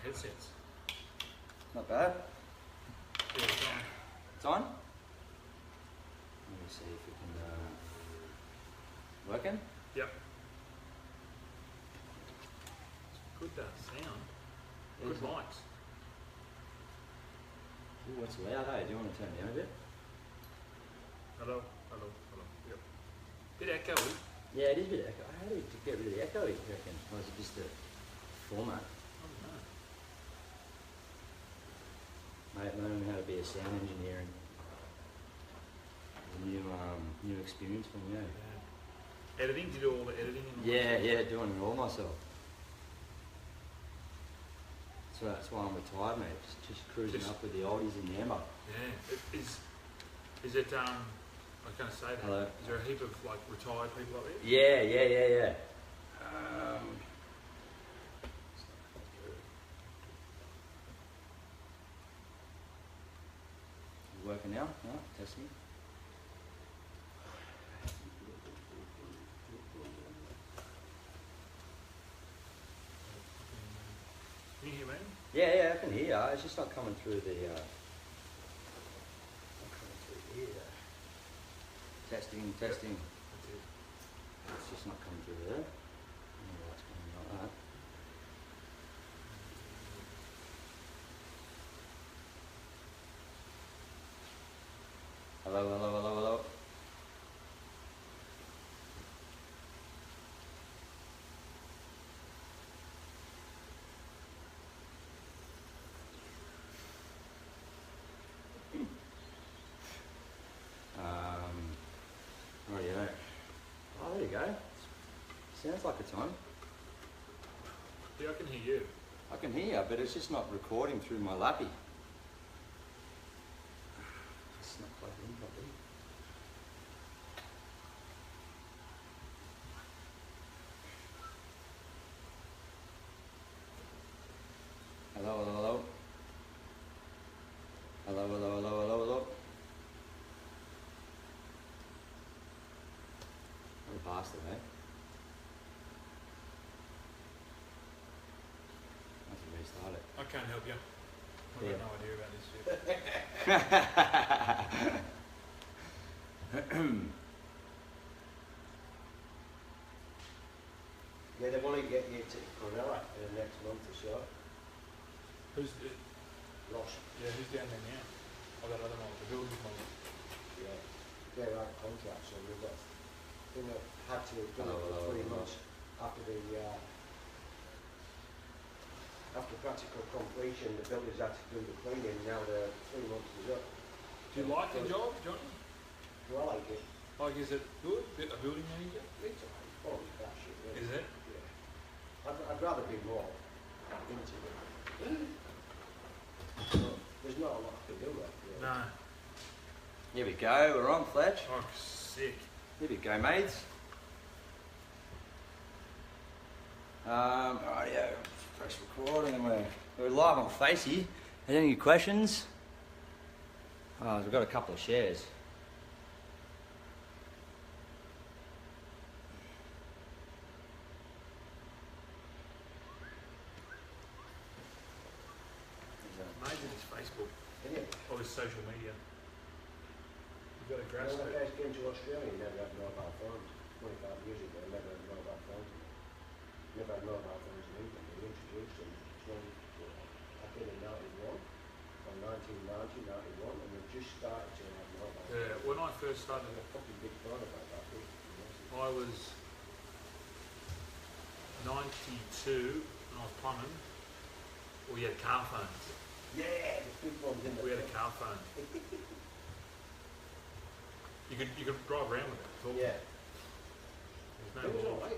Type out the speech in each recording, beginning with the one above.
headsets. Not bad. Yeah, it's on. It's on? Let me see if we can... working? Yep. Good sound. Good Is it? mics. Ooh, what's loud, hey? Do you want to turn it down a bit? Hello. Yep. Bit echoey. Yeah, it is a bit echo. How do you get rid of the echo, you reckon? Or is it just the format? I don't know. Mate, learning how to be a sound engineer and a new experience from you. Yeah. Editing? Do you do all the editing? Yeah, doing it all myself. So that's why I'm retired, mate. Just cruising up with the oldies in the Amber. Yeah. Is it I was going to say that. Hello. Is there a heap of like retired people up there? Yeah. You working now? No? Testing. Can you hear me? Yeah, I can hear you. It's just not coming through the... not coming through here. Testing. That's it. It's just not coming through there. I don't know why it's coming like that. Hello. Rightio. Oh, there you go. Sounds like it's on. Yeah, I can hear you. I can hear you, but it's just not recording through my lappy. It's not plugged in properly. Hello. Hello. We're past it, eh? I have to restart it. I can't help you. I've Yeah. got no idea about this shit. Yeah, they want to get you to Cronulla in the next month or so. Who's Ross. Yeah, who's down there now? Oh, that other one, the building one. Yeah. They're out of contract, so we've got, had to have done it for 3 months after the, after practical completion, the builders had to do the cleaning, now the 3 months is up. Do you like the job, Johnny? Do I like it? Like, is it good? A building manager? It's always that shit, really. Is it? Yeah. I'd rather be more into it. But there's not a lot to do up here. No. Here we go, we're on, Fletch. Oh, sick. Here we go, mates. Rightio, press record and we're live on Facey. Any questions? We've got a couple of shares. Amazing is Facebook Isn't it? or his social media. You've got to grasp When I it. first came to Australia, you never had mobile phones. 25 years ago, I never had mobile phones. Never had mobile phones in England. They introduced them I think in 91, or 1990, 91, and they just started to have mobile phones. Yeah, when I first started, And a fucking big phone about that big. I was 92 and I was plumbing. We had car phones. Yeah, the big ones in the We had a car phone. You could drive around with it. It's all, Yeah. There's no It was law. alright.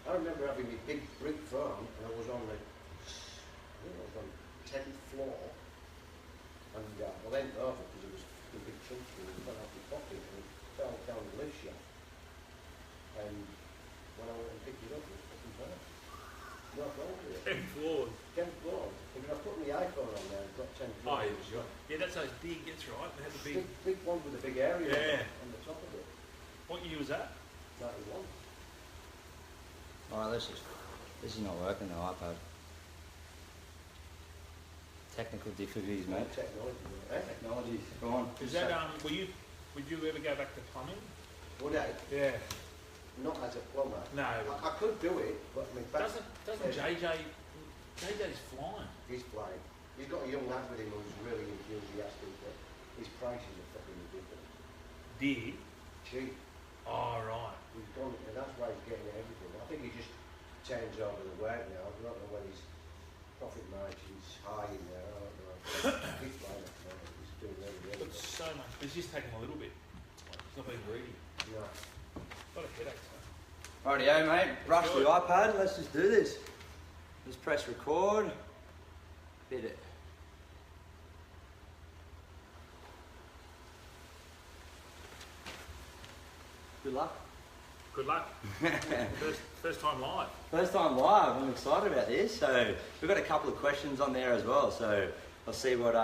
I remember having a big brick phone, and I was on the, I think I was on the 10th floor, and I went over because it was a big chunky, and it fell out my pocket, and it fell down the lift shaft. And when I went and picked it up, it was fucking bad. No phone to it. 10 floors. 10th floor. If I put my iPhone on there, I've got 10 Oh, floors. yeah, sure. Yeah, that's those big, that's right. They had the big. Big one with a big area Yeah. on the top of it. What year was that? 91. Alright, this is not working, the iPad. Technical difficulties, mate. Technology, eh? Technology's gone. Is that would you ever go back to plumbing? Would I? Yeah. Not as a plumber. No. I could do it, but I mean, Doesn't JJ's flying? He's flying. He's got a young lad with him who's really enthusiastic, but his prices are fucking ridiculous. Did? Cheap. Oh, right. He's gone, and that's why he's getting everything. I think he just turns over the work now. I don't know whether his profit margin's high in there. I don't know. He's flying at the moment. He's doing really well. But so much. It's just taking a little bit. It's not being greedy. No. Got a headache, so. Rightio, mate. Brush the iPad. Let's just do this. Just press record. Bit it. Good luck. Good luck. first time live. First time live. I'm excited about this. So we've got a couple of questions on there as well. So I'll see what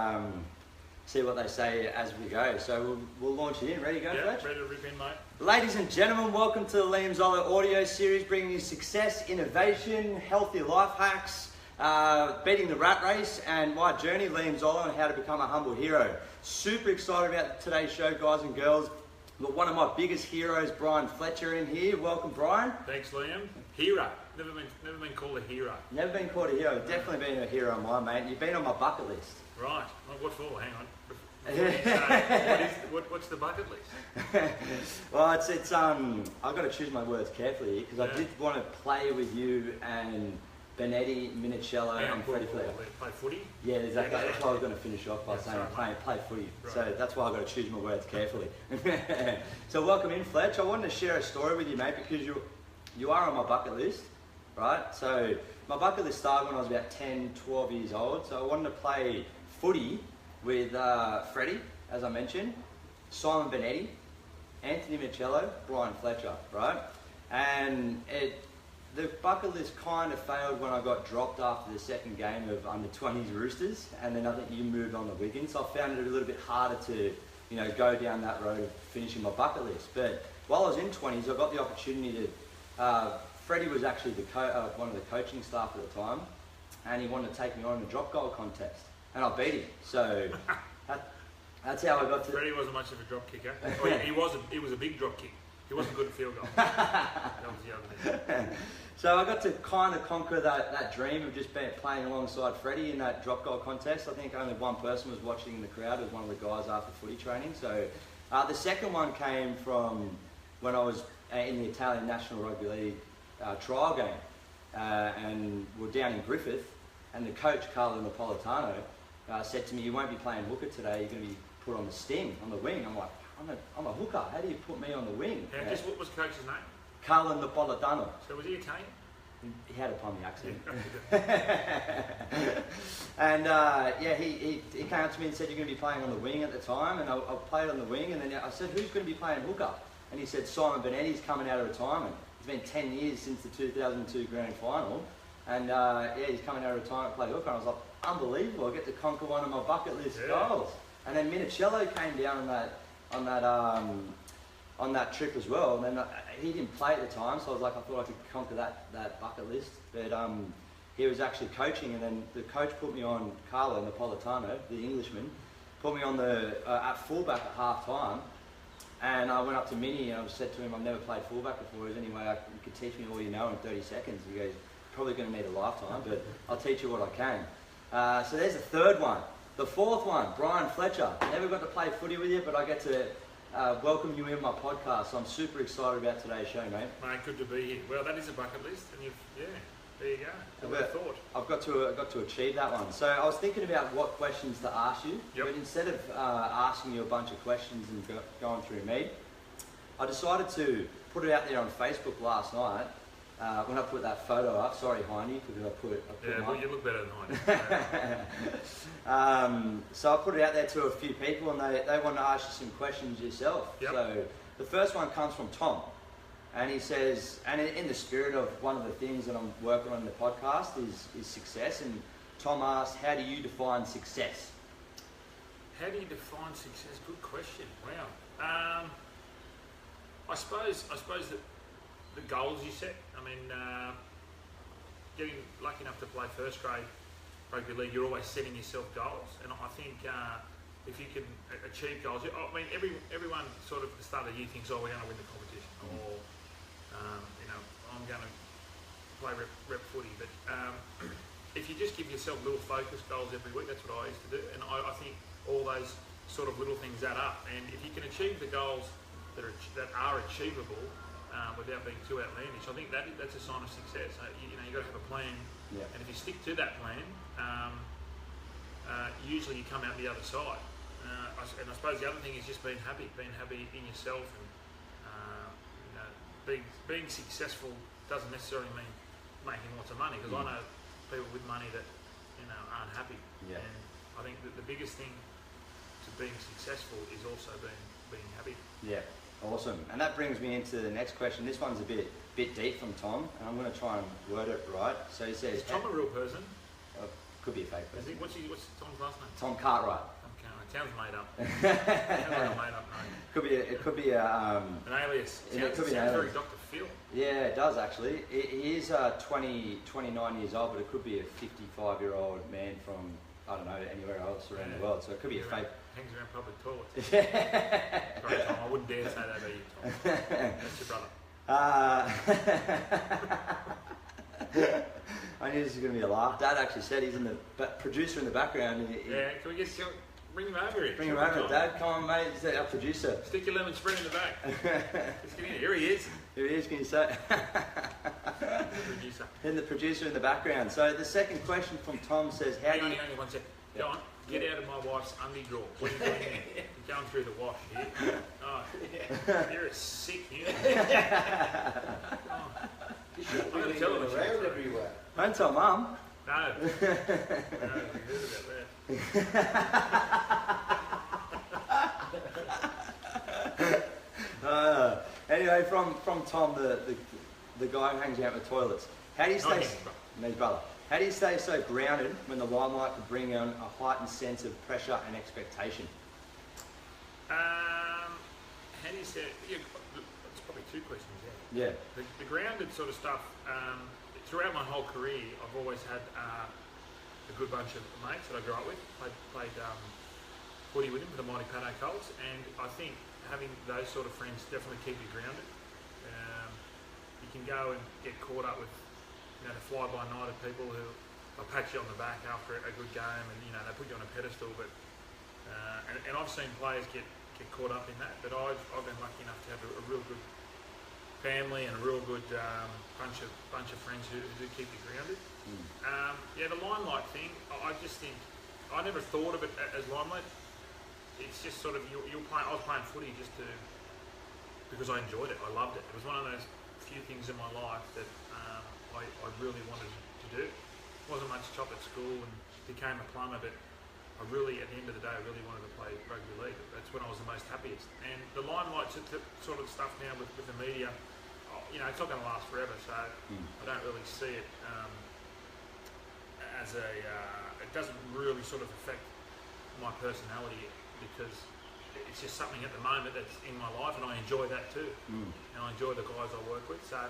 they say as we go. So we'll launch it in. Ready to go, Fletch? Ready to rip in, mate. Ladies and gentlemen, welcome to the Liam Zollo audio series, bringing you success, innovation, healthy life hacks, beating the rat race, and my journey, Liam Zollo, and how to become a humble hero. Super excited about today's show, guys and girls. We've got one of my biggest heroes, Brian Fletcher, in here. Welcome, Brian. Thanks, Liam. Hero. Never been called a hero. Never been called a hero. Definitely been a hero of mine, mate. You've been on my bucket list. Right. Well, what for? Hang on. Before you say, what's the bucket list? Well, it's I've got to choose my words carefully because I did want to play with you and Benetti, Minicello, and Freddie Flair. Play footy? Yeah, exactly. That's why I was going to finish off by saying play footy. Right. So that's why I've got to choose my words carefully. So welcome in, Fletch. I wanted to share a story with you, mate, because you are on my bucket list, right? So my bucket list started when I was about 10, 12 years old. So I wanted to play footy with Freddie, as I mentioned, Simon Benetti, Anthony Minicello, Brian Fletcher, right? And the bucket list kind of failed when I got dropped after the second game of under-20s Roosters, and then I think you moved on to Wigan, so I found it a little bit harder to, go down that road of finishing my bucket list. But while I was in 20s, I got the opportunity to. Freddie was actually one of the coaching staff at the time, and he wanted to take me on in a drop goal contest, and I beat him. So that's how I got to. Freddie wasn't much of a drop kicker. Oh, yeah, he was a big drop kick. He wasn't good at field goal. That was the other thing. So I got to kind of conquer that dream of just playing alongside Freddie in that drop goal contest. I think only one person was watching in the crowd. It was one of the guys after footy training. So the second one came from when I was in the Italian National Rugby League trial game. And we're down in Griffith. And the coach, Carlo Napolitano, said to me, "You won't be playing hooker today. You're going to be put on the sting, on the wing." I'm like, I'm a hooker. How do you put me on the wing? Yeah, just what was the coach's name? Carlo Napolitano. So was he Italian? He had a Pommy accent. And he came up to me and said, "You're going to be playing on the wing" at the time, and I played on the wing, and then I said, "Who's going to be playing hooker?" And he said, "Simon Benetti's coming out of retirement. It's been 10 years since the 2002 grand final, and he's coming out of retirement to play hooker." And I was like, unbelievable, I get to conquer one of my bucket list goals. And then Minicello came down on that trip as well. And then he didn't play at the time, so I was like, I thought I could conquer that bucket list. But he was actually coaching, and then the coach put me on, Carlo Napolitano, the Englishman, put me on at fullback at half time. And I went up to Mini and I said to him, "I've never played fullback before. Is there any way you could teach me all you know in 30 seconds? He goes, "Probably going to need a lifetime, but I'll teach you what I can." So there's the third one. The fourth one, Brian Fletcher. Never got to play footy with you, but I get to welcome you in my podcast. So I'm super excited about today's show, mate. Mate, good to be here. Well, that is a bucket list, and there you go. I would have thought. I've got to achieve that one. So I was thinking about what questions to ask you, but instead of asking you a bunch of questions and going through me, I decided to put it out there on Facebook last night. When I put that photo up, sorry Heine, because I put well, you look better than Heine. So I put it out there to a few people, and they want to ask you some questions yourself. Yep. So the first one comes from Tom, and he says, and in the spirit of one of the things that I'm working on in the podcast is success. And Tom asks, "How do you define success?" How do you define success? Good question. Wow. I suppose that the goals you set. I mean, getting lucky enough to play first grade rugby league, you're always setting yourself goals, and I think if you can achieve goals, I mean, everyone sort of at the start of the year thinks, oh, we're going to win the competition, or you know, I'm going to play rep footy, but if you just give yourself little focus goals every week, that's what I used to do, and I think all those sort of little things add up, and if you can achieve the goals that are achievable without being too outlandish, I think that's a sign of success. You know, you've got to have a plan, and if you stick to that plan, usually you come out the other side. And I suppose the other thing is just being happy in yourself, and you know, being successful doesn't necessarily mean making lots of money, because I know people with money that, you know, aren't happy. And I think that the biggest thing to being successful is also being happy. Yeah. Awesome. And that brings me into the next question. This one's a bit deep from Tom, and I'm going to try and word it right. So he says, is Tom a real person? Could be a fake person. What's Tom's last name? Tom Cartwright. Sounds made up. Sounds like a made up name. It could be an alias. Sounds very Dr. Phil. Yeah, it does actually. He is 29 years old, but it could be a 55-year-old man from, I don't know, anywhere else around the world. So it could be a fake. Hangs around public toilets. Sorry, Tom, I wouldn't dare say that about you, Tom. That's your brother. I knew this was going to be a laugh. Dad actually said he's in the producer in the background. Yeah, can we bring him over here? Bring him over, Dad. Come on, mate. He's our producer. Stick your lemon spread in the back. Let's get in. Here he is. Here he is. Can you say? Producer. And the producer in the background. So the second question from Tom says, Hang on 1 second. Go on. Get out of my wife's undie drawer. What are you doing here? You're going through the wash here. Oh, you're a sick human. You should be leaving around everywhere. Don't tell Mum. No. We heard about that. Anyway, from Tom, the guy who hangs out with toilets. How do you stay? No, his brother. How do you stay so grounded when the limelight could bring on a heightened sense of pressure and expectation? How do you say? Yeah, it's probably two questions. Yeah. The grounded sort of stuff. Throughout my whole career, I've always had a good bunch of mates that I grew up with. Played footy with them for the Mighty Paddo Colts, and I think having those sort of friends definitely keep you grounded. You can go and get caught up with, you know, the fly-by-night of people who will pat you on the back after a good game, and you know, they put you on a pedestal. But and I've seen players get caught up in that. But I've been lucky enough to have a real good family and a real good bunch of friends who do keep you grounded. Yeah, the limelight thing, I just think I never thought of it as limelight. It's just sort of I was playing footy because I enjoyed it. I loved it. It was one of those few things in my life that I really wanted to do. Wasn't much top at school and became a plumber, but I really, at the end of the day, I really wanted to play rugby league. That's when I was the most happiest. And the limelight sort of stuff now with the media, you know, it's not going to last forever, so I don't really see it as it doesn't really sort of affect my personality, because it's just something at the moment that's in my life, and I enjoy that too. And I enjoy the guys I work with, so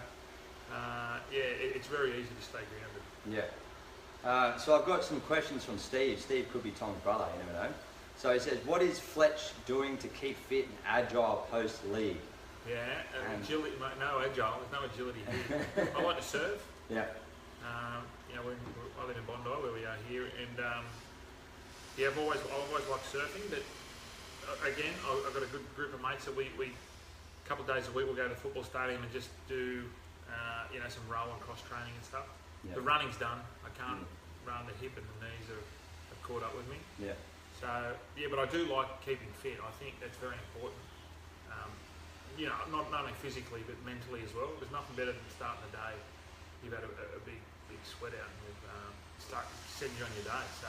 yeah, it's very easy to stay grounded. Yeah. So I've got some questions from Steve. Steve could be Tom's brother, you never know. So he says, what is Fletch doing to keep fit and agile post-league? Yeah, agility, no agile, there's no agility here. I like to surf. Yeah. You know, I live in Bondi, where we are here, and yeah, I've always liked surfing, but again, I've got a good group of mates that we a couple of days a week we'll go to the football stadium and just do you know, some row and cross training and stuff. The running's done. I can't run. The hip and the knees have caught up with me. Yeah. So yeah, but I do like keeping fit. I think that's very important. You know, not only physically but mentally as well. There's nothing better than starting the day. You've had a big sweat out and you've start setting you on your day. So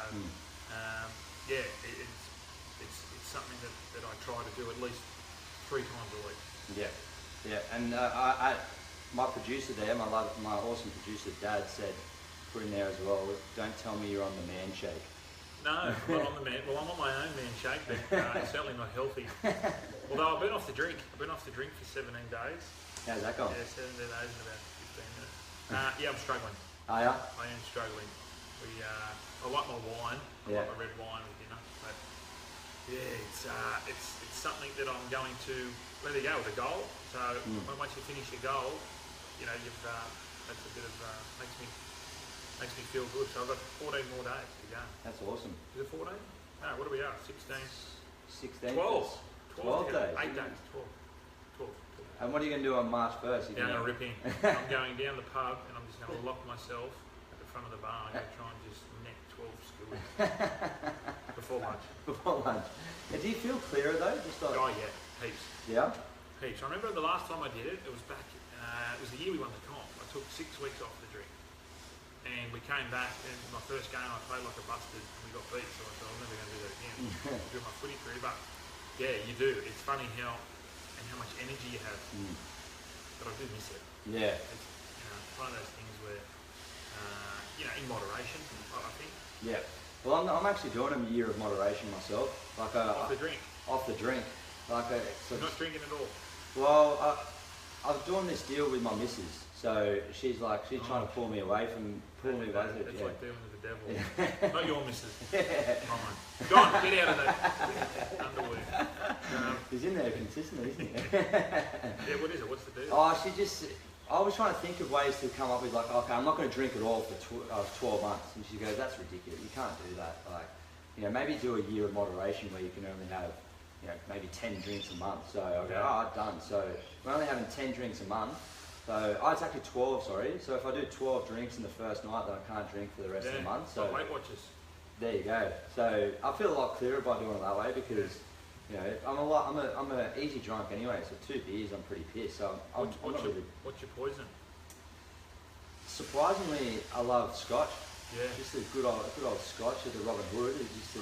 yeah, it's something that I try to do at least 3 times a week. Yeah, yeah, and my producer there, my awesome producer, Dad, said, put in there as well, don't tell me you're on the man shake. No, I'm not on the man. Well, I'm on my own man shake, but it's certainly not healthy. Although I've been off the drink. I've been off the drink for 17 days. How's that going? Yeah, 17 days in about 15 minutes. Yeah, I'm struggling. Oh, yeah? I am struggling. I like my wine. I Yeah. like my red wine with dinner. But yeah, it's something that I'm going to. There you go with a goal. So once you finish your goal, you know you've that's a bit of makes me feel good. So I've got 14 more days to go. That's awesome. Is it 14? No, what are we at? 16? 16. 12. 12 days. 8 days. 12. And what are you going to do on March 1st? Yeah, I'm going to rip in. I'm going down the pub and I'm just going to lock myself at the front of the bar. I'm going to try and just neck 12 skewers before lunch. Before lunch. And do you feel clearer though? Just like, Oh yeah, heaps. yeah? Heaps. I remember the last time I did it, it was back, it was the year we won the comp. I took 6 weeks off the drink. And we came back and my first game I played like a bastard and we got beat. So I thought I'm never going to do that again. Do my footy career. But yeah, you do. It's funny how much energy you have. But I do miss it. Yeah. It's one of those things where, in moderation, I think. Yeah. Well, I'm actually doing a year of moderation myself. Like Off the drink. Off the drink. Like so You're not drinking at all. Well, I'm doing this deal with my missus. So she's trying to pull me away from That's yeah. like dealing with the devil. Not your missus. Mine. Go on, get out of that underwear. He's in there consistently, isn't he? Yeah, what is it? What's the deal? I was trying to think of ways to come up with like, okay, I'm not going to drink at all for 12 months. And she goes, that's ridiculous. You can't do that. Like, maybe do a year of moderation where you can only have, maybe 10 drinks a month. So I go, done. So we're only having 10 drinks a month. So, it's actually 12, sorry. So if I do 12 drinks in the first night, then I can't drink for the rest of the month. So Weight Watchers. There you go. So I feel a lot clearer by doing it that way because, I'm an easy drunk anyway. So 2 beers, I'm pretty pissed. So What's your poison? Surprisingly, I love Scotch. Yeah. Just a good old Scotch at the Robin Hood. It's just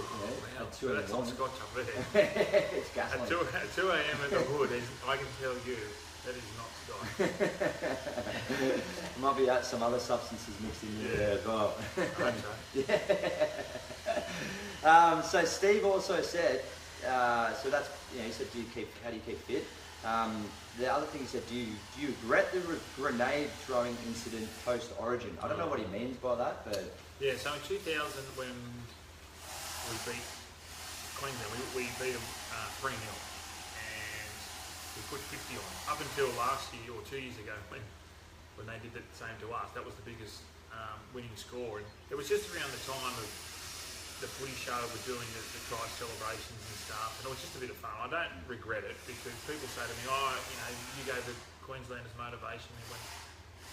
at 2 in the That's morning. not Scotch up there. It's gasoline. At 2 a.m. at the Hood, I can tell you, that is not Scotch. Might be some other substances mixed in there as well. I hope so. So Steve also said, so that's, he said, how do you keep fit? The other thing he said, do you regret the grenade throwing incident post-origin? I don't know what he means by that, but... Yeah, so in 2000 when we beat Queensland, we beat them 3-0 and we put 50 on. Up until last year or 2 years ago when they did the same to us, that was the biggest winning score. And it was just around the time of the footy show we're doing the try celebrations and stuff, and it was just a bit of fun. I don't regret it because people say to me, you gave the Queenslanders motivation. They went,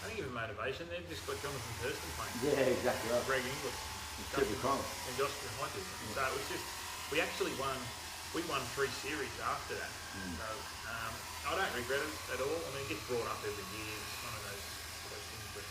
I don't give them motivation, they've just got Jonathan Thurston playing. Yeah, exactly right. Greg Inglis. And Josh Hodges. So it was just, we won 3 series after that. So I don't regret it at all. I mean, it gets brought up every year. It's one of those things where,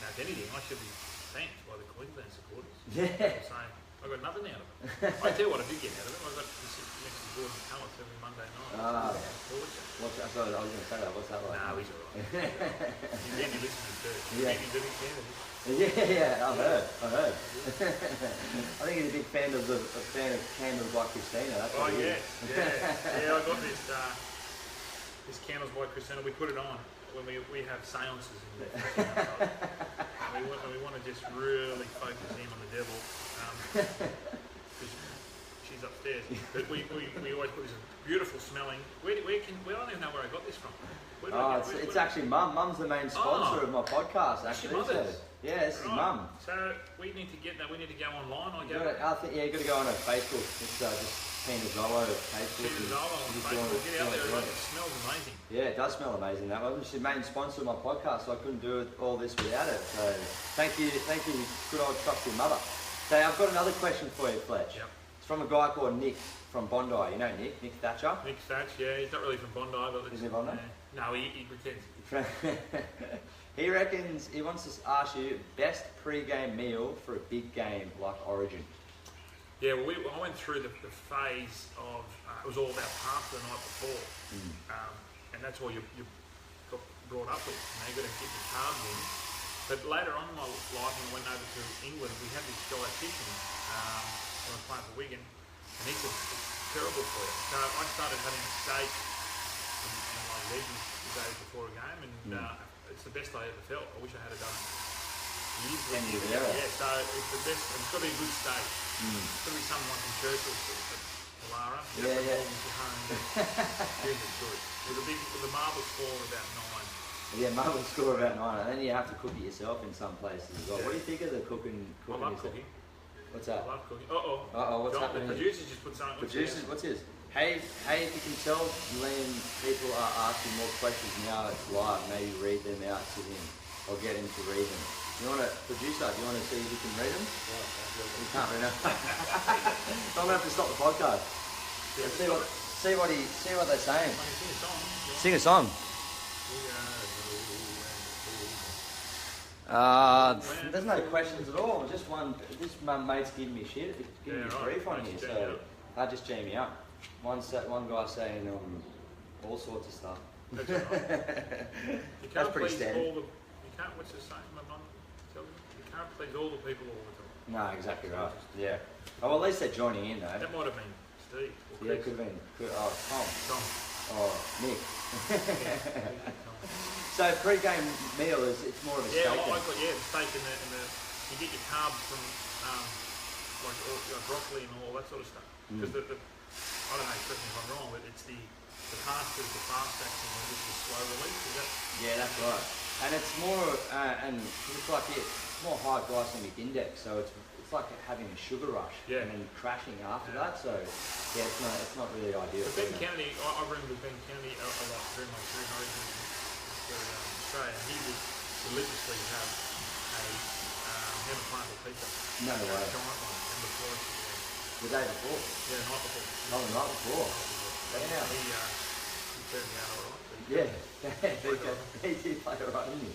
if anything, I should be thanked by the Queensland supporters. Yeah. Saying, I got nothing out of it. I tell you what I did get out of it. I got to sit next to Gordon Callus every Monday night. I Torture. was going to say that. What's that like? No, he's alright. He's really listening too. Yeah. He's a big fan of this. Yeah, I've heard. I think he's a big fan of Candles by Christina. That's what he is. Yeah, I got this Candles by Christina. We put it on when we have seances in the we want to just really focus in on the devil. She's upstairs. But we always put this beautiful smelling. I don't even know where I got this from. It's actually Mum. Mum's the main sponsor of my podcast, actually. This is Mum. So we need to get that. We need to go online. You got to go on her Facebook. It's just Zollo Facebook. Zollo on Facebook. Get out there. It smells amazing. Yeah, it does smell amazing. That one. She's the main sponsor of my podcast, so I couldn't do all this without it. So thank you, good old trusty mother. So I've got another question for you, Fletch. Yep. It's from a guy called Nick from Bondi. You know Nick Thatcher? Nick Thatcher, yeah. He's not really from Bondi, but... Is he Bondi? No, he pretends. He reckons he wants to ask you best pre-game meal for a big game like Origin. Yeah, well, I went through the phase of it was all about pasta the night before, and that's all you got brought up with. You've got to get your carbs in. But later on in my life, when I went over to England, we had this dietitian when I was playing for Wigan, and he said it's terrible for you. So I started having a steak and like veggies the day before a game, and it's the best I ever felt. I wish I had done it years. 10 years Yeah, era. yeah, so it's the best. It's got to be a good steak. It's got to be something like in Churchill's at Pollara. Yeah. Jeez, it's good. With the marble score of about 9. Yeah, marble score about 9, and then you have to cook it yourself in some places as well. Yeah. What do you think of the cooking I love yourself? cooking. What's I that? love cooking. Uh-oh. What's John, happening? The producers just put something. Producers, what's his? Hey, if you can tell Liam people are asking more questions now it's live, maybe read them out to him or get him to read them. You want to, producer, do you want to see if you can read them? You can't read them. So I'm going to have to stop the podcast. Yeah, See what they're saying. Sing a song. Sing a song. There's no questions at all. Just one. This my mate's giving me shit, giving me grief on here, so that just jammed me up. One guy saying all sorts of stuff. That's all right. You can't pretty please standard. you can't. What's the saying? My mum tells me you can't please all the people all the time. No, exactly right. Yeah. Oh, well, at least they're joining in though. That might have been Steve. Or Yeah, it Chris. could have been. Oh, Tom. Tom. Oh, Nick. Yeah. So pre-game meal it's more of a Yeah, steak. I got the steak and the you get your carbs from like broccoli and all that sort of stuff. Because I don't know, correct me if I'm wrong, but it's the pasta is the fast acting and this is slow release. Is that? Yeah, that's right. And it's more and it's like it's more high glycemic index, so it's like having a sugar rush and then crashing after that. So yeah, it's not really ideal. But Ben Kennedy, I roomed with Ben Kennedy a lot during my career in Origin in Australia, and he would religiously have a ham and pineapple pizza. No way. A giant one, and before it, The day before? yeah, the night before. Oh, the night before. Yeah. He turned me out all right. Yeah, he did play it right, didn't he?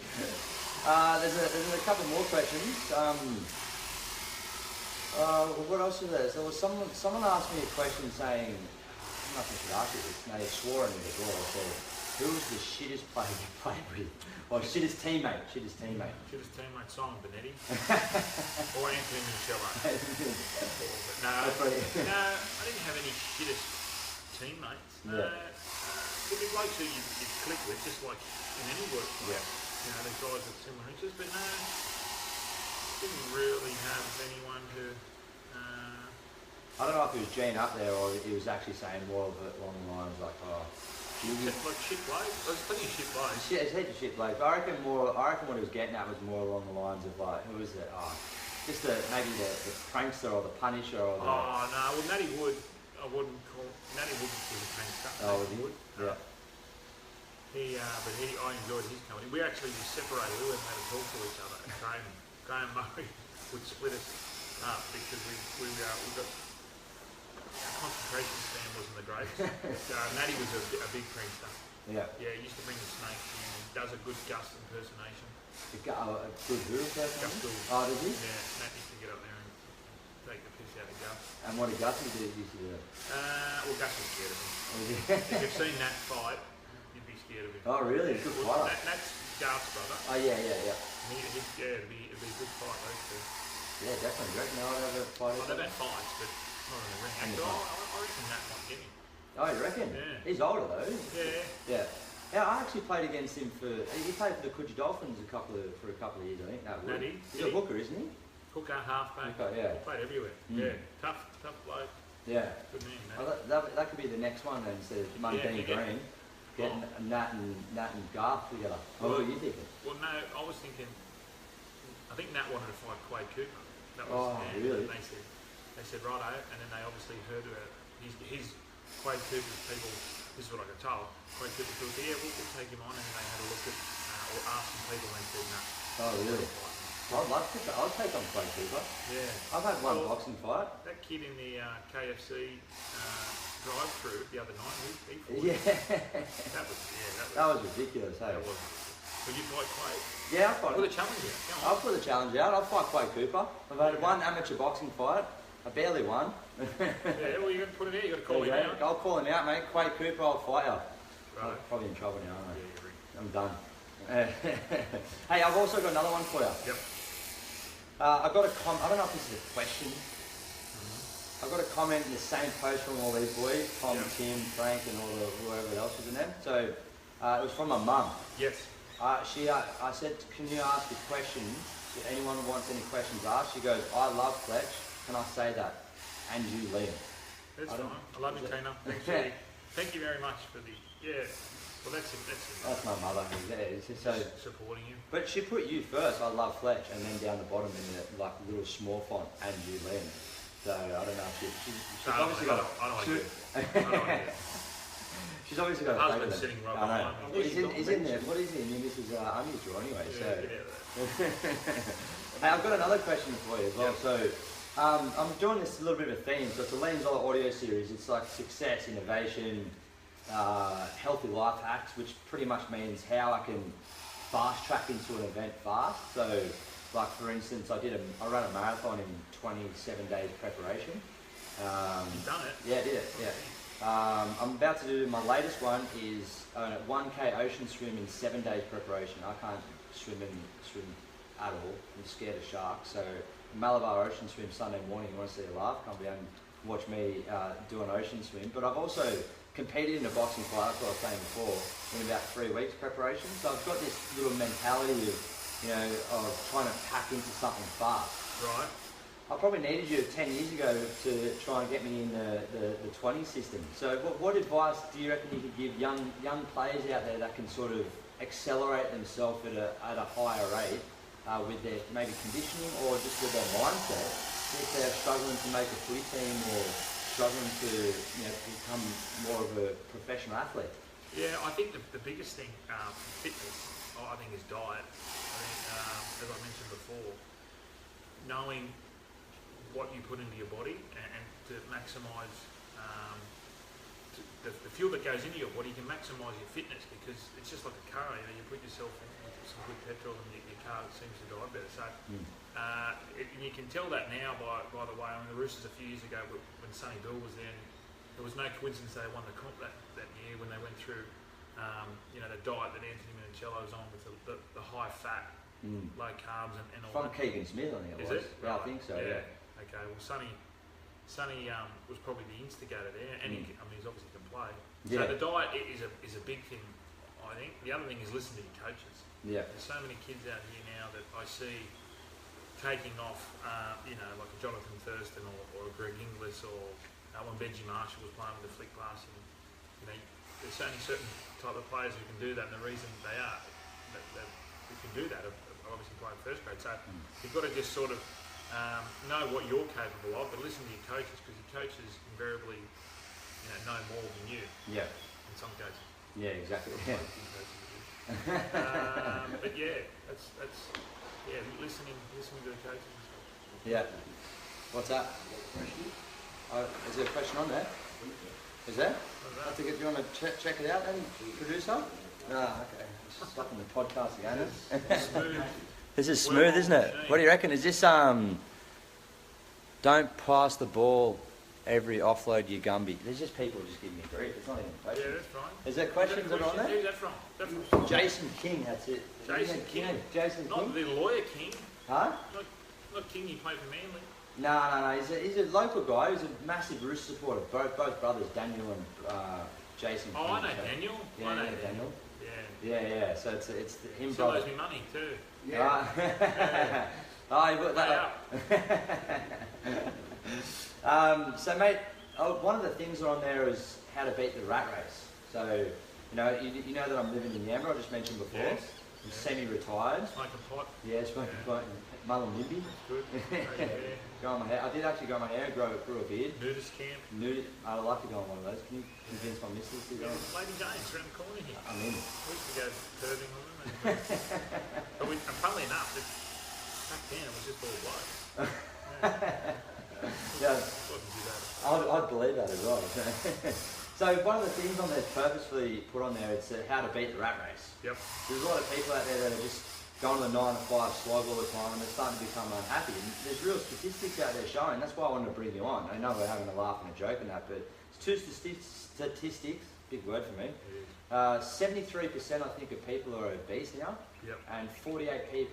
There's a couple more questions. What else is there? So was someone asked me a question saying, I don't know if I should ask you this, and they swore at me as well. So, who was the shittest player you played with? Or shittest teammate? Shittest teammate Simon Benetti or Anthony Michelle. No, I didn't have any shittest teammates. There'll be blokes who you click with, just like in any workplace. You know, there's guys with similar interests, but no, didn't really have anyone who. I don't know if it was Gene up there or he was actually saying more of it along the lines like, like shit blokes. There's plenty of shit blokes. It's heaps of shit blokes. I reckon what he was getting at was more along the lines of like, who was it? Just maybe the prankster or the punisher or the... Oh no, well Natty Wood, I wouldn't call Natty Wood was a prankster. Oh, was he? Yeah. I enjoyed his company. We actually separated. We wouldn't have to talk to each other. Graham Murray would split us up because we got our concentration span wasn't the greatest. Natty was a big prankster. Yeah. Yeah, he used to bring the snake in and does a good Gus impersonation. A good who impersonation? Gus Gould. Oh, did he? Yeah, Nat used to get up there and take the piss out of Gus. And what did Gus used to do? Well, Gus was scared of him. If you've seen Nat fight, you'd be scared of him. Oh, really? Good fighter. Nat's Garth's brother. Oh, yeah. It'd be a good fight, those two. Yeah, definitely. You reckon they'll have a fight? They've had fights, but not in the ring. Actually, I reckon Nat might get him. Oh, you reckon? Yeah. He's older though. Yeah. Yeah, I actually played against him he played for the Coogee Dolphins for a couple of years, I think. Natty? He's a hooker, isn't he? Hooker, halfback. Hooker, yeah. He played everywhere. Yeah. Tough bloke. Yeah. Good man, Nat. Well, that could be the next one then, instead of Mundine Green. Getting Nat and Garth together. What were you thinking? Well, no, I was thinking, I think Nat wanted to fight Quade Cooper. That Oh, was, really? They said righto, and then they obviously heard about his Quade Cooper's people. This is what I got told. Quade Cooper's people said, yeah, we'll take him on, and then they had a look at or asked some people and said no. Oh, really? I'd love to. I'll take on Quade Cooper. Yeah. I've had one boxing fight. That kid in the KFC drive-through the other night, he fought. Yeah. That was ridiculous, hey? That was. Would you fight Quade? Yeah, I'll fight. Put a challenge out. Come on. I'll put the challenge out. I'll fight Quade Cooper. I've had one amateur boxing fight. I barely won. Yeah, well, you got to put it out. You got to call him out. I'll call him out, mate. Quade Cooper, I'll fight you. Right. I'm probably in trouble now, aren't I? Yeah, you're I'm done. Hey, I've also got another one for you. Yep. I got a I don't know if this is a question. I got a comment in the same post from all these boys, Tom, Tim, Frank, and all whoever else was in there. So it was from my mum. Yes. I said, can you ask a question anyone who wants any questions asked, she goes, I love Fletch. Can I say that? And you, Liam. That's fine. I love you, Tina. Thank you very much for the, well, that's it. That's my mother who's there. It's just so supporting you. But she put you first, I love Fletch, and then down the bottom in the like little small font, and you, Liam. So I don't know if she's obviously got. I don't want to She's obviously got a husband's sitting right behind me. He's in there. What is he in your missus' onions drawer anyway? So. Hey, I've got another question for you as well. So I'm doing this a little bit of a theme. So it's a Zollo audio series. It's like success, innovation, healthy life hacks, which pretty much means how I can fast track into an event fast. So, like for instance, I ran a marathon in 27 days preparation. You've done it? Yeah, I did it. Yeah. I'm about to do my latest one is a 1K ocean swim in 7 days preparation. I can't swim at all. I'm scared of sharks. So Malabar ocean swim Sunday morning. You want to see a laugh? Come down and watch me do an ocean swim. But I've also competed in a boxing fight, that's what I was saying before, in about 3 weeks preparation. So I've got this little mentality of trying to pack into something fast. Right. I probably needed you 10 years ago to try and get me in the 20 system. So what advice do you reckon you could give young players out there that can sort of accelerate themselves at a higher rate with their maybe conditioning or just with their mindset if they're struggling to make a footy team or struggling to become more of a professional athlete? Yeah, I think the biggest thing fitness, I think, is diet. I think, as I mentioned before, knowing what you put into your body and to maximise the fuel that goes into your body, you can maximise your fitness because it's just like a car. You put yourself in some good petrol and your car seems to drive better. So and you can tell that now by the way. I mean, the Roosters a few years ago when Sonny Bill was there, there was no coincidence they won the comp that year when they went through the diet that Anthony Minicello was on with the high fat, low carbs and all From that. Keegan Smith, I think it was. Is it? Yeah, I think so, yeah. Okay, well Sonny was probably the instigator there, and he's obviously can play. Yeah. So the diet is a big thing, I think. The other thing is listen to your coaches. Yeah. There's so many kids out here now that I see taking off, like a Jonathan Thurston or a Greg Inglis or when Benji Marshall was playing with the flick passing. There's only certain type of players who can do that, and the reason they are that who can do that are obviously playing first grade. So you've got to just sort of know what you're capable of, but listen to your coaches because your coaches invariably know more than you. Yeah. In some cases. Yeah, exactly. Yeah. But yeah, that's listening to the coaches. Yeah. What's that? Is there a question on there? Is there? Do you want to check it out then, producer? Okay. Stopping the podcast again. Smooth. This is smooth, isn't it? What do you reckon? Is this don't pass the ball every offload you Gumby? There's just people just giving me grief. It's not even a question. Yeah, that's fine. Is there questions that are on there? Who's that from? Jason King, that's it. Jason King. Jason King. Not the lawyer King. Huh? Not King, he played for Manly. No. He's a local guy. He's a massive Rooster supporter. Both brothers, Daniel and Jason. Oh, King, I know Daniel. Yeah, I know Daniel. Yeah. So it's him. Still owes me money too. Yeah. So mate, one of the things on there is how to beat the rat race. So you know that I'm living in Yambra. I just mentioned before. Yes. I'm semi-retired. Smoking pot. Yeah, smoking pot. Mullen Nimby. Good. Grow my hair. I did actually grow my hair. Grew a beard. Nudist camp. I'd like to go on one of those. Can you convince my missus to go? Lady Jane's around the corner here. I'm in. We used to go curving with them. And funnily enough, back then it was just all blokes. Yeah. Wasn't too bad. I'd believe that as well. So one of the things on there purposefully put on there, it's how to beat the rat race. Yep. There's a lot of people out there that are just going to the 9 to 5 slog all the time and they're starting to become unhappy. And there's real statistics out there showing. That's why I wanted to bring you on. I know we're having a laugh and a joke and that, but it's two statistics, big word for me. 73% I think of people are obese now. Yep. And 48%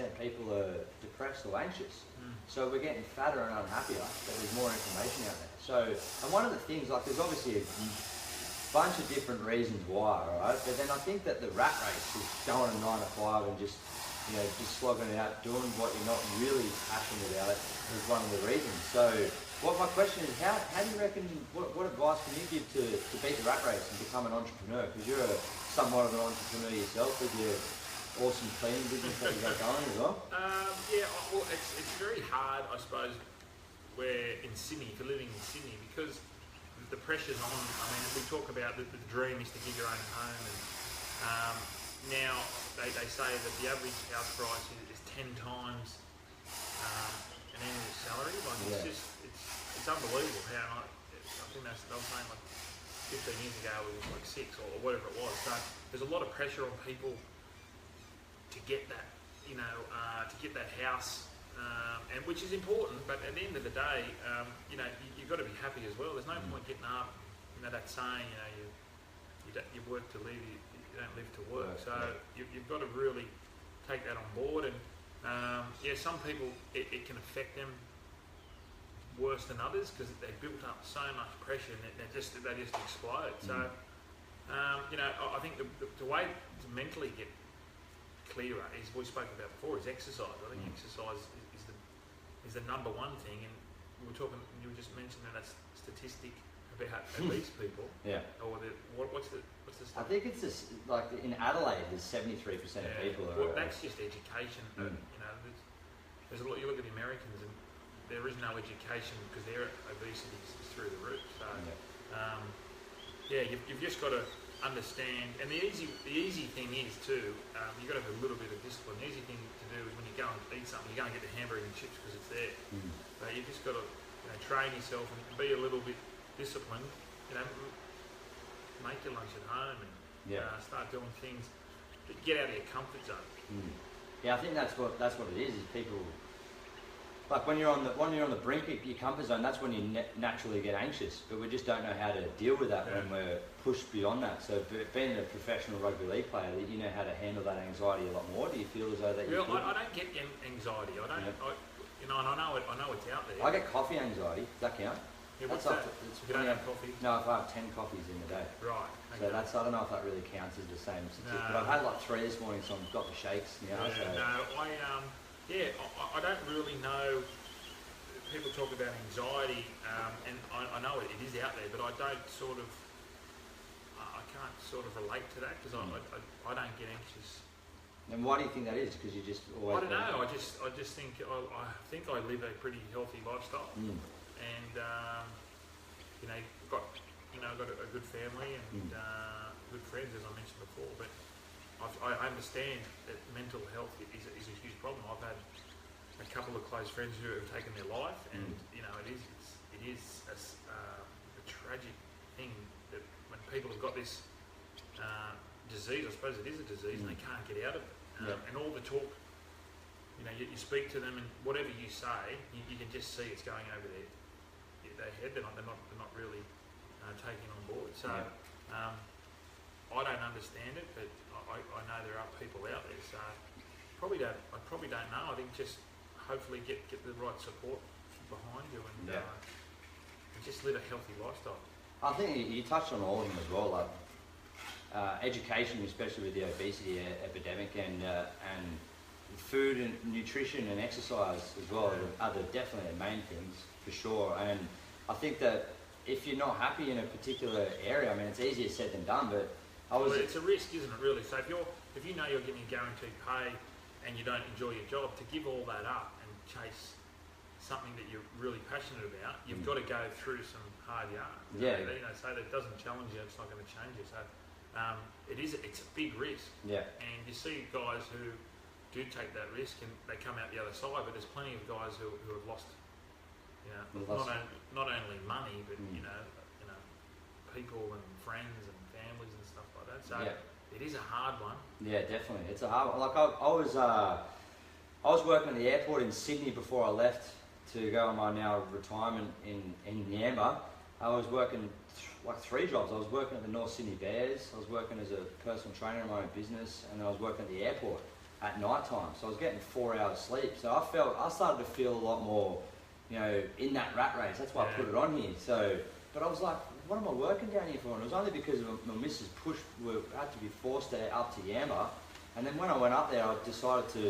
of people are depressed or anxious. So we're getting fatter and unhappier, but there's more information out there. So, and one of the things, like there's obviously a bunch of different reasons why, alright? But then I think that the rat race is going to 9 to 5 and just you know, just slogging it out, doing what you're not really passionate about it is one of the reasons. So what my question is, how do you reckon, what advice can you give to beat the rat race and become an entrepreneur? Because you're somewhat of an entrepreneur yourself with your awesome cleaning business that you got going as well. Yeah, well, it's very hard, I suppose, where in Sydney, if you're living in Sydney, because the pressure's on. I mean, we talk about the dream is to get your own home, and now they say that the average house price is 10 times an annual salary. Like it's unbelievable how I think they were saying like 15 years ago it was like 6 or whatever it was. So there's a lot of pressure on people to get that, you know, to get that house, and which is important. But at the end of the day, you know, you've got to be happy as well. There's no point getting up, you know, that saying, you know, you work to live, you don't live to work. So you've got to really take that on board. And yeah, some people it can affect them worse than others because they built up so much pressure and they just explode. So you know, I think the way to mentally get clearer is, we spoke about before, is exercise. I think exercise is the number one thing. And we were talking, you were just mentioning that statistic about obese people. Yeah. Or what's the I think it's just like in Adelaide, there's 73% of people are. Well, that's just education. You know, there's a lot. You look at the Americans, and there is no education because their obesity is through the roof. So, yeah, you've just got to understand. And the easy thing is too, you've got to have a little bit of discipline. The easy thing to do is when you go and eat something, you go and get the hamburger and chips because it's there. But you've just got to, you know, train yourself and be a little bit disciplined. You know, make your lunch at home and start doing things. Get out of your comfort zone. Yeah, I think that's what it is people. Like when you're on the brink of your comfort zone, that's when you naturally get anxious. But we just don't know how to deal with that when we're pushed beyond that. So being a professional rugby league player, you know how to handle that anxiety a lot more. Do you feel as though that you? I don't get anxiety. I don't. You know, and I know it's out there. I get coffee anxiety. Does that count? Yeah, what's that? You don't have coffee? No, if I have 10 coffees in a day. Right. Okay. So I don't know if that really counts as the same statistic. But I've had like 3 this morning, so I've got the shakes. You know, I don't really know. People talk about anxiety, and I know it is out there, but I don't sort of, I can't sort of relate to that because I don't get anxious. And why do you think that is? Because you just always. I don't know. I just think I live a pretty healthy lifestyle, and you know, I've got a good family and good friends, as I mentioned before. But I understand that mental health is a huge problem. I've had a couple of close friends who have taken their life, and you know, it is a tragic thing that when people have got this disease, I suppose it is a disease, and they can't get out of it. And all the talk, you know, you speak to them, and whatever you say, you can just see it's going over their head. They're not really taking on board. So I don't understand it, but I know there are people out there. So I probably don't know. I think just hopefully get the right support behind you and just live a healthy lifestyle. I think you touched on all of them as well, like education, especially with the obesity epidemic, and food and nutrition and exercise as well are definitely the main things for sure. And I think that if you're not happy in a particular area, I mean, it's easier said than done, but it's a risk, isn't it, really? So if you know you're getting guaranteed pay and you don't enjoy your job, to give all that up and chase something that you're really passionate about, you've got to go through some hard yards. You know, so that it doesn't challenge you, it's not going to change you. So it's a big risk. Yeah. And you see guys who do take that risk and they come out the other side, but there's plenty of guys who have lost, you know, not only money, but you know, people and friends and families and stuff like that. So it is a hard one. Yeah, definitely. It's a hard one. Like I was working at the airport in Sydney before I left to go on my now retirement in Yamba. I was working like 3 jobs. I was working at the North Sydney Bears. I was working as a personal trainer in my own business, and I was working at the airport at night time. So I was getting 4 hours sleep. So I started to feel a lot more, you know, in that rat race. That's why I put it on here. So, but I was like, what am I working down here for? And it was only because my missus had to be forced up to Yamba, And then when I went up there, I decided to,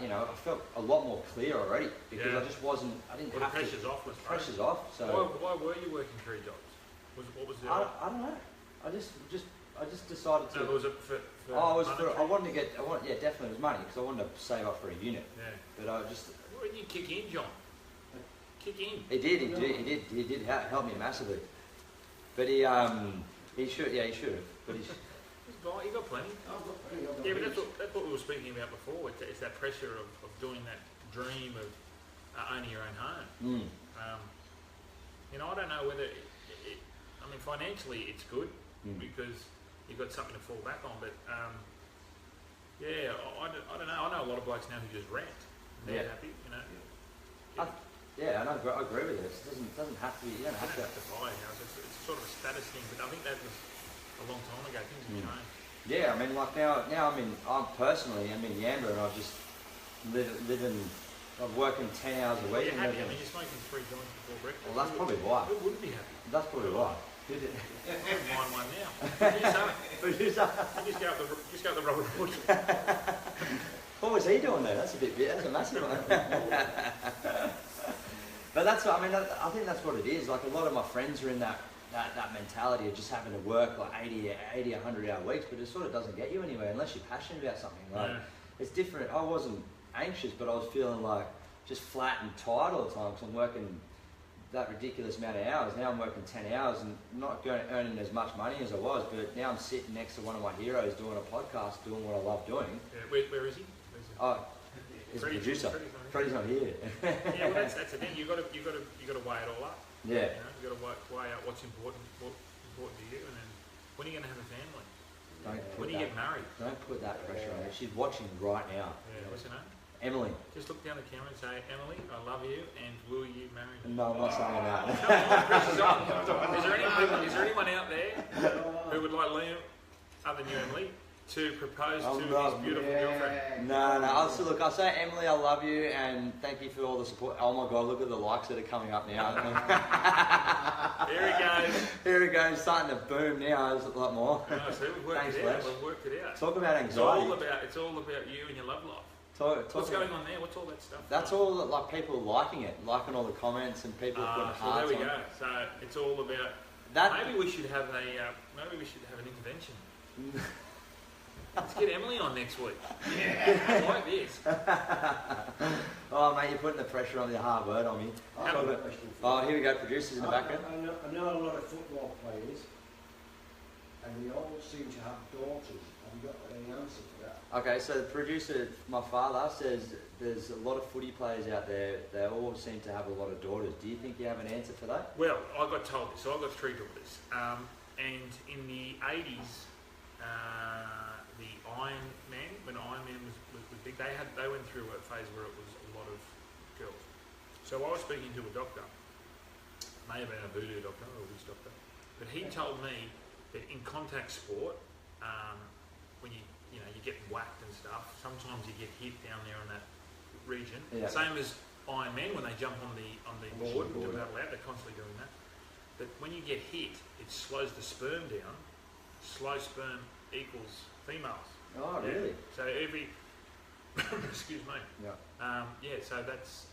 you know, I felt a lot more clear already because I just wasn't, I didn't Well, have the pressure's to. off, let's Pressure's off. So why were you working 3 jobs? What was the I don't know. I just decided to. No, was it for I wanted to get. Yeah, definitely it was money because I wanted to save up for a unit. Yeah. But I just. Why didn't you kick in, John? Kick in. He did help me massively. But he should have. But he's. You got plenty. Yeah, but that's what we were speaking about before. It's that pressure of doing that dream of owning your own home. You know, I don't know whether. I mean, financially it's good because you've got something to fall back on. But yeah, I don't know. I know a lot of blokes now who just rent. They're happy, you know. Yeah, and I agree with you. It doesn't have to be. You don't have to buy a house. It's sort of a status thing. But I think that was a long time ago. Things have changed. Yeah, I mean, like now I'm in Yamba, and I just I'm working 10 hours a week. You're happy. I mean, you're smoking 3 joints before breakfast. Well, that's probably why. Who wouldn't be happy? That's probably why. I wouldn't mind one now. Producer. Just go up the rubber bush. What was he doing there? That's a massive one. But that's what, I mean, I think that's what it is. Like a lot of my friends are in that mentality of just having to work like 80, 100 hour weeks, but it sort of doesn't get you anywhere unless you're passionate about something. Like it's different. I wasn't anxious, but I was feeling like just flat and tired all the time because I'm working that ridiculous amount of hours. Now I'm working 10 hours and not earning as much money as I was, but now I'm sitting next to one of my heroes doing a podcast, doing what I love doing. Yeah, where is he? Oh, he's a producer. Freddie's not here. Yeah, well, that's the thing. You got to weigh it all up. Yeah. You got to weigh out what's important to you, and then when are you going to have a family? When do you get married? Don't put that pressure on her. She's watching right now. Yeah, what's her name? Emily. Just look down the camera and say, Emily, I love you, and will you marry me? No, I'm not saying that. Is there anyone out there who would like Liam, other than you, Emily, to propose to his beautiful girlfriend? No. I'll say, Emily, I love you, and thank you for all the support. Oh my God, look at the likes that are coming up now. Here he goes, starting to boom now. There's a lot more. No, so we've worked it out. We've worked it out. Talk about anxiety. It's all about you and your love life. What's going on there? What's all that stuff? That's all like people liking all the comments and people putting hearts on. So there we go. So it's all about that. Maybe we should have an intervention. Let's get Emily on next week. Yeah, I like this. Oh mate, you're putting the pressure on the hard word on me. Oh, here we go, producers in the background. I know a lot of football players, and they all seem to have daughters. Have you got any answer for that? Okay, so the producer, my father, says there's a lot of footy players out there. They all seem to have a lot of daughters. Do you think you have an answer for that? Well, I got told this. So I've got 3 daughters, and in the 80s. The Iron Man, when Iron Man was big, they went through a phase where it was a lot of girls. So I was speaking to a doctor, may have been a voodoo doctor or a witch doctor, but he told me that in contact sport, when you get whacked and stuff, sometimes you get hit down there in that region. Yeah. Same as Iron Man when they jump on the board and do battle out, they're constantly doing that. But when you get hit, it slows the sperm down. Slow sperm equals females. Oh, really? So every, excuse me. Yeah. So that's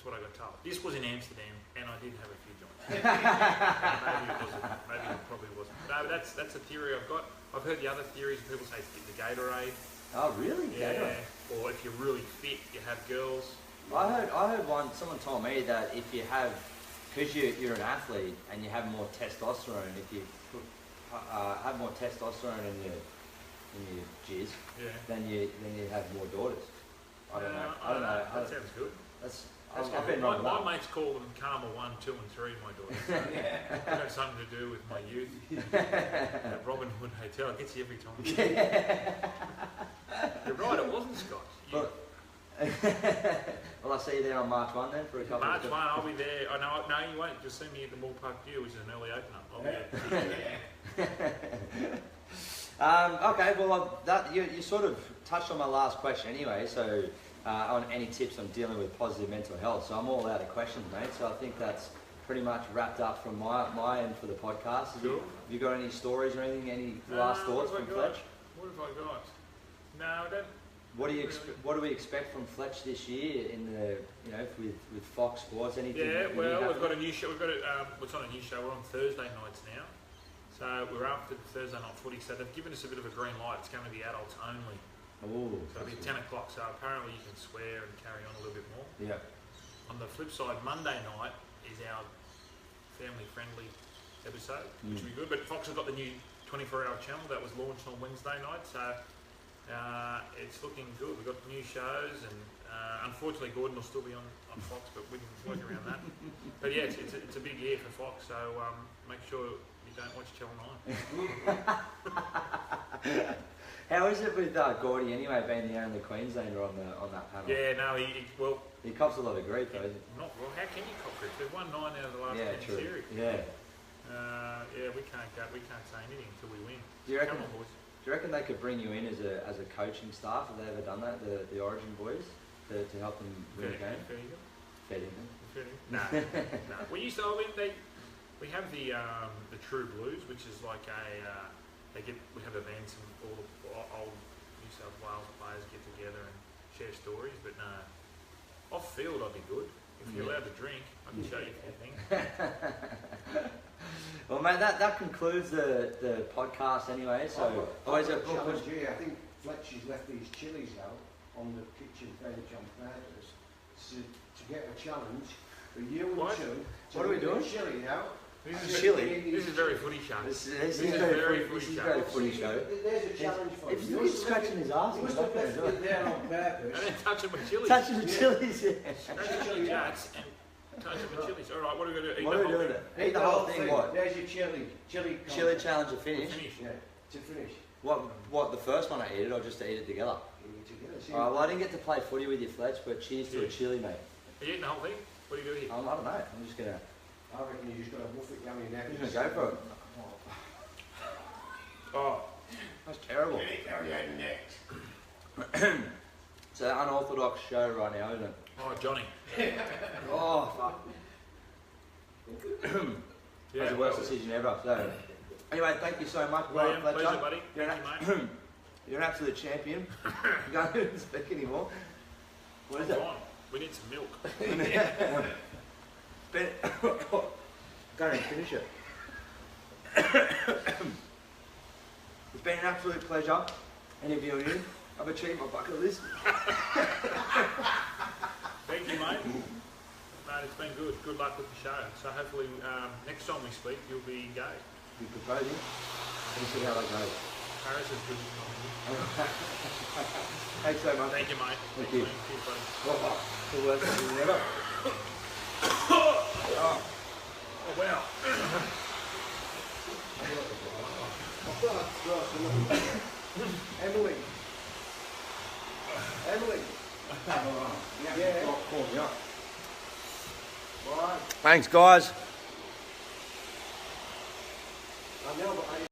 what I got told. This was in Amsterdam, and I did have a few joints. Maybe it probably wasn't. No, that's a theory I've got. I've heard the other theories. People say the Gatorade. Oh, really? Yeah. Gatorade. Or if you're really fit, you have girls. I heard someone told me that if you have, because you're an athlete and you have more testosterone, if you have more testosterone in your jizz, then you have more daughters. I don't know. That sounds good. I've been wrong. My mates call them Karma 1, 2 and 3, my daughters. So it has something to do with my youth. That Robin Hood Hotel gets you every time. You're right, it wasn't Scotch. Well, I'll see you there on March 1 then for a couple March 1, I'll be there. No, you won't. Just see me at the Moore Park View, which is an early opener. I'll be there. Okay, well, you sort of touched on my last question anyway, so on any tips on dealing with positive mental health. So I'm all out of questions, mate. So I think that's pretty much wrapped up from my end for the podcast. Cool. Have you got any stories or anything, any last thoughts from Fletch? What have I got? No, I don't. What do we expect from Fletch this year in the with Fox Sports? Anything? Yeah, well, we've got a new show. We've got it's not a new show. We're on Thursday nights now, so we're after the Thursday night footy. So they've given us a bit of a green light. It's going to be adults only. Oh, so it'll be 10 o'clock. So apparently you can swear and carry on a little bit more. Yeah. On the flip side, Monday night is our family-friendly episode, which will be good. But Fox has got the new 24-hour channel that was launched on Wednesday night, so it's looking good. We've got new shows, and unfortunately Gordon will still be on Fox, but we can work around that. But yeah, it's a big year for Fox, so make sure you don't watch Channel 9. How is it with Gordy anyway, being the only Queenslander on that panel? Yeah, no, he cops a lot of grief, though, isn't he? Not well. How can you cop grief? They've won 9 out of the last 10 true. series. Yeah. We can't say anything until we win. Do you reckon? Come on, boys. Do you reckon they could bring you in as a coaching staff? Have they ever done that? The Origin boys to help them win a game? Fair dinkum. No. We used to. We have the True Blues, which is like we have events and all the old New South Wales players get together and share stories. But no, off field I'd be good. If you're allowed to drink, I can show you a few things. Well, mate, that concludes the podcast anyway. So, I've got a challenge here. I think Fletcher's left these chilies out on the kitchen bench on purpose to get a challenge for you and Chum. What are we doing? Chili out. This is chili. This is very footy show. This is very footy show. There's a challenge for you. He's scratching his arse. He must have left it there on purpose. And then touching my chilies. Touching the chilies, yeah. Scratching the jats and touching my chilies. All right, what are we going to do? What are we doing? Eat the whole thing. What? There's your chili. Chili challenge to finish. Yeah, to finish. What? The first one I eat it, or just to eat it together? Eat it together. Alright, well I didn't get to play footy with you, Fletch, but cheers to a chili, mate. Are you eating the whole thing? What do you do here? I don't know. I'm just gonna. I reckon you just got to woof it down your neck. I'm just gonna go for it. Oh, that's terrible. It's an unorthodox show right now, isn't it? Oh, Johnny. Oh, fuck. That's the worst decision ever. So, anyway, thank you so much, William, Fletcher. pleasure, buddy. You're Thank you, mate. You're an absolute champion. You can't even speak anymore. What is it? Come on. We need some milk. Go and finish it. It's been an absolute pleasure interviewing you. I've achieved my bucket list. Thank you, mate. Mate, it's been good. Good luck with the show. So hopefully next time we speak, you'll be engaged. You're proposing. We'll see how that goes. Paris is good. Thanks so much. Thank you, mate. Thank you. Cheers, buddy. Oh, the worst decision ever. Oh, wow. Emily. Yeah. Call me up. Right. Thanks, guys.